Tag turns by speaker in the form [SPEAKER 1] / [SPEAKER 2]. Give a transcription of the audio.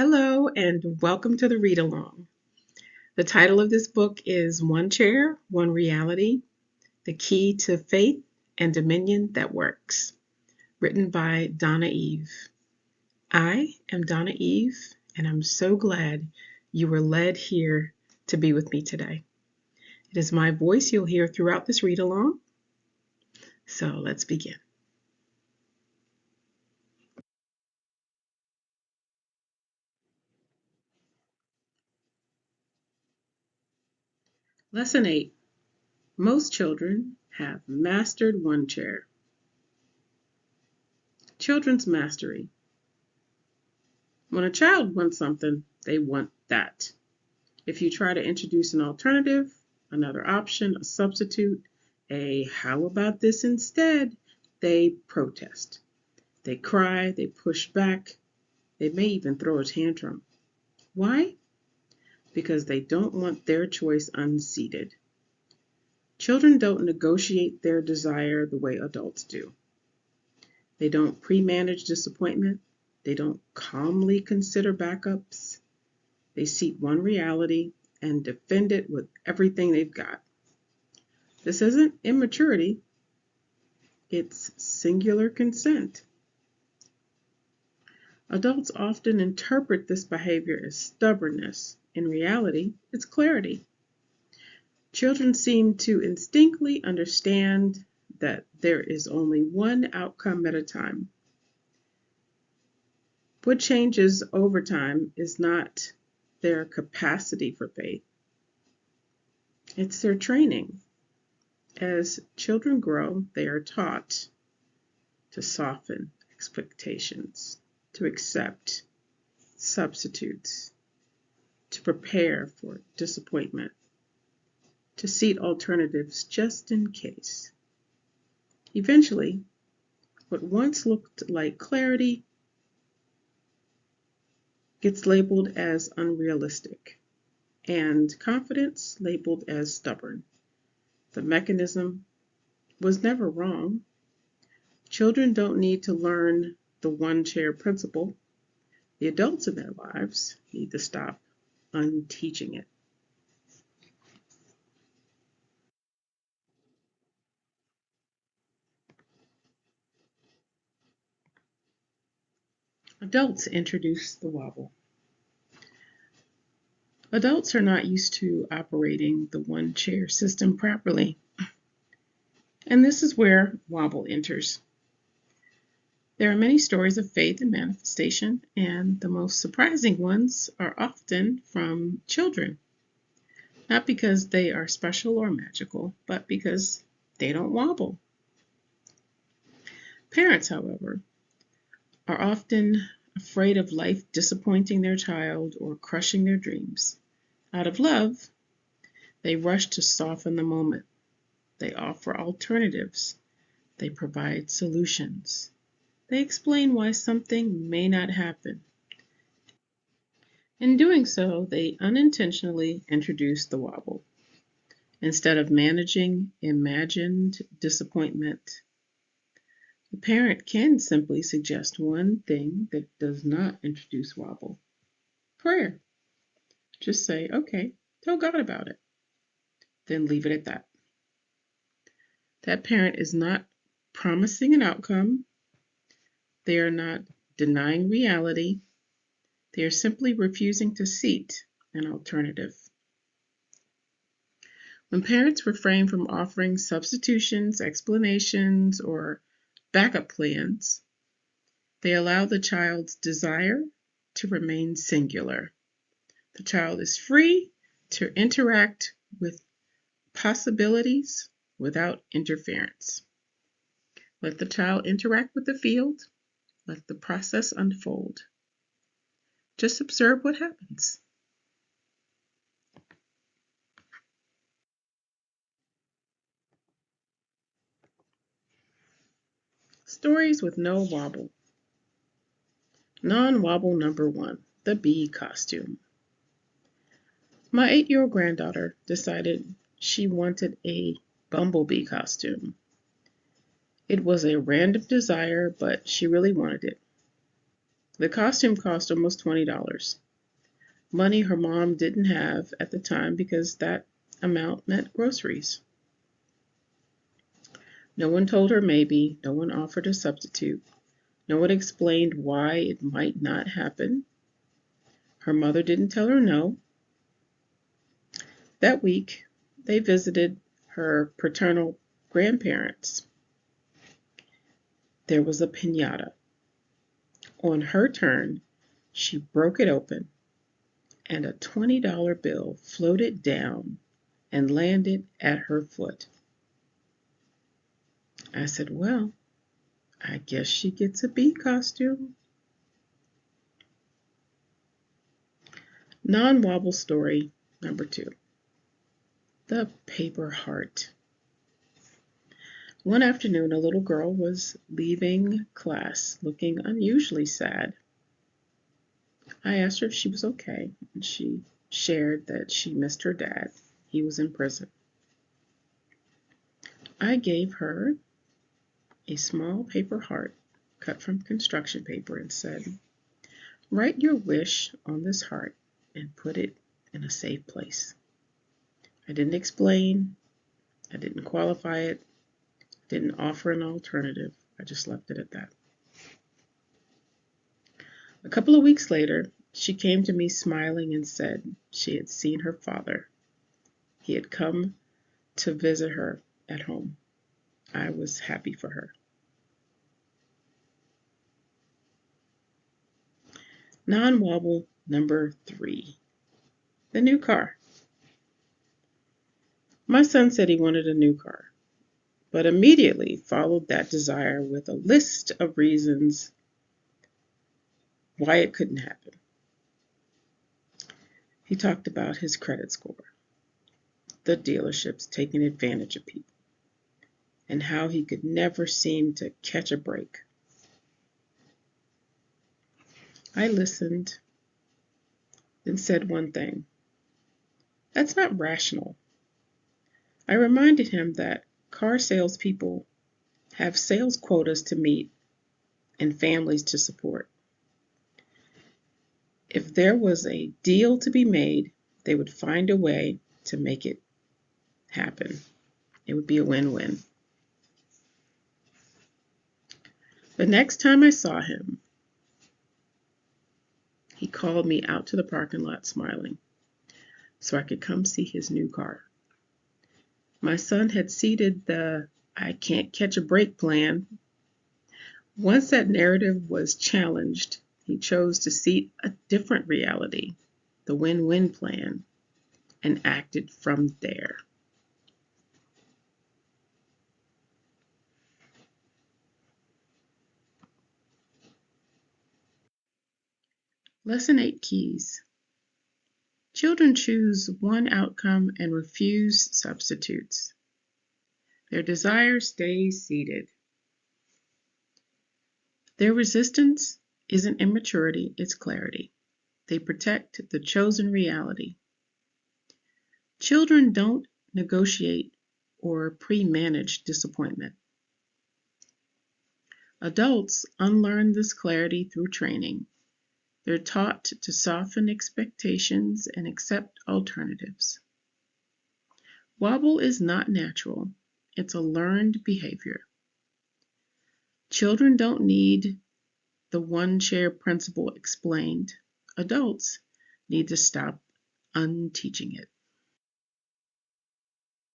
[SPEAKER 1] Hello and welcome to the read along. The title of this book is One Chair, One Reality: The Key to Faith and Dominion That Works, written by Donna Eve. I am Donna Eve, and I'm so glad you were led here to be with me today. It is my voice you'll hear throughout this read along. So let's begin. Lesson 8. Most children have mastered one chair. Children's mastery. When a child wants something, they want that. If you try to introduce an alternative, another option, a substitute, how about this instead, they protest. They cry, they push back, they may even throw a tantrum. Why? Because they don't want their choice unseated. Children don't negotiate their desire the way adults do. They don't pre-manage disappointment. They don't calmly consider backups. They seek one reality and defend it with everything they've got. This isn't immaturity, it's singular consent. Adults often interpret this behavior as stubbornness. In reality, it's clarity. Children seem to instinctively understand that there is only one outcome at a time. What changes over time is not their capacity for faith, it's their training. As children grow, they are taught to soften expectations, to accept substitutes, to prepare for disappointment, to seek alternatives just in case. Eventually, what once looked like clarity gets labeled as unrealistic, and confidence labeled as stubborn. The mechanism was never wrong. Children don't need to learn the one chair principle. The adults in their lives need to stop unteaching it. Adults introduce the wobble. Adults are not used to operating the one chair system properly. And this is where wobble enters. There are many stories of faith and manifestation, and the most surprising ones are often from children. Not because they are special or magical, but because they don't wobble. Parents, however, are often afraid of life disappointing their child or crushing their dreams. Out of love, they rush to soften the moment. They offer alternatives. They provide solutions. They explain why something may not happen. In doing so, they unintentionally introduce the wobble. Instead of managing imagined disappointment, the parent can simply suggest one thing that does not introduce wobble: prayer. Just say, okay, tell God about it. Then leave it at that. That parent is not promising an outcome. They are not denying reality. They are simply refusing to seat an alternative. When parents refrain from offering substitutions, explanations, or backup plans, they allow the child's desire to remain singular. The child is free to interact with possibilities without interference. Let the child interact with the field. Let the process unfold. Just observe what happens. Stories with no wobble. Non-wobble number 1, the bee costume. My 8-year-old granddaughter decided she wanted a bumblebee costume. It was a random desire, but she really wanted it. The costume cost almost $20. Money her mom didn't have at the time because that amount meant groceries. No one told her maybe, no one offered a substitute, no one explained why it might not happen. Her mother didn't tell her no. That week, they visited her paternal grandparents. There was a piñata. On her turn, she broke it open, and a $20 bill floated down and landed at her foot. I said, well, I guess she gets a bee costume. Non-wobble story number 2. The paper heart. One afternoon, a little girl was leaving class looking unusually sad. I asked her if she was okay, and she shared that she missed her dad. He was in prison. I gave her a small paper heart cut from construction paper and said, write your wish on this heart and put it in a safe place. I didn't explain, I didn't qualify it, didn't offer an alternative. I just left it at that. A couple of weeks later, she came to me smiling and said she had seen her father. He had come to visit her at home. I was happy for her. Non-wobble number 3. The new car. My son said he wanted a new car, but immediately followed that desire with a list of reasons why it couldn't happen. He talked about his credit score, the dealerships taking advantage of people, and how he could never seem to catch a break. I listened, then said one thing. That's not rational. I reminded him that car salespeople have sales quotas to meet and families to support. If there was a deal to be made, they would find a way to make it happen. It would be a win-win. The next time I saw him, he called me out to the parking lot smiling so I could come see his new car. My son had seeded the I can't catch a break plan. Once that narrative was challenged, he chose to seek a different reality, the win-win plan, and acted from there. Lesson 8 Keys. Children choose one outcome and refuse substitutes. Their desire stays seated. Their resistance isn't immaturity, it's clarity. They protect the chosen reality. Children don't negotiate or pre-manage disappointment. Adults unlearn this clarity through training. They're taught to soften expectations and accept alternatives. Wobble is not natural. It's a learned behavior. Children don't need the one-chair principle explained. Adults need to stop unteaching it.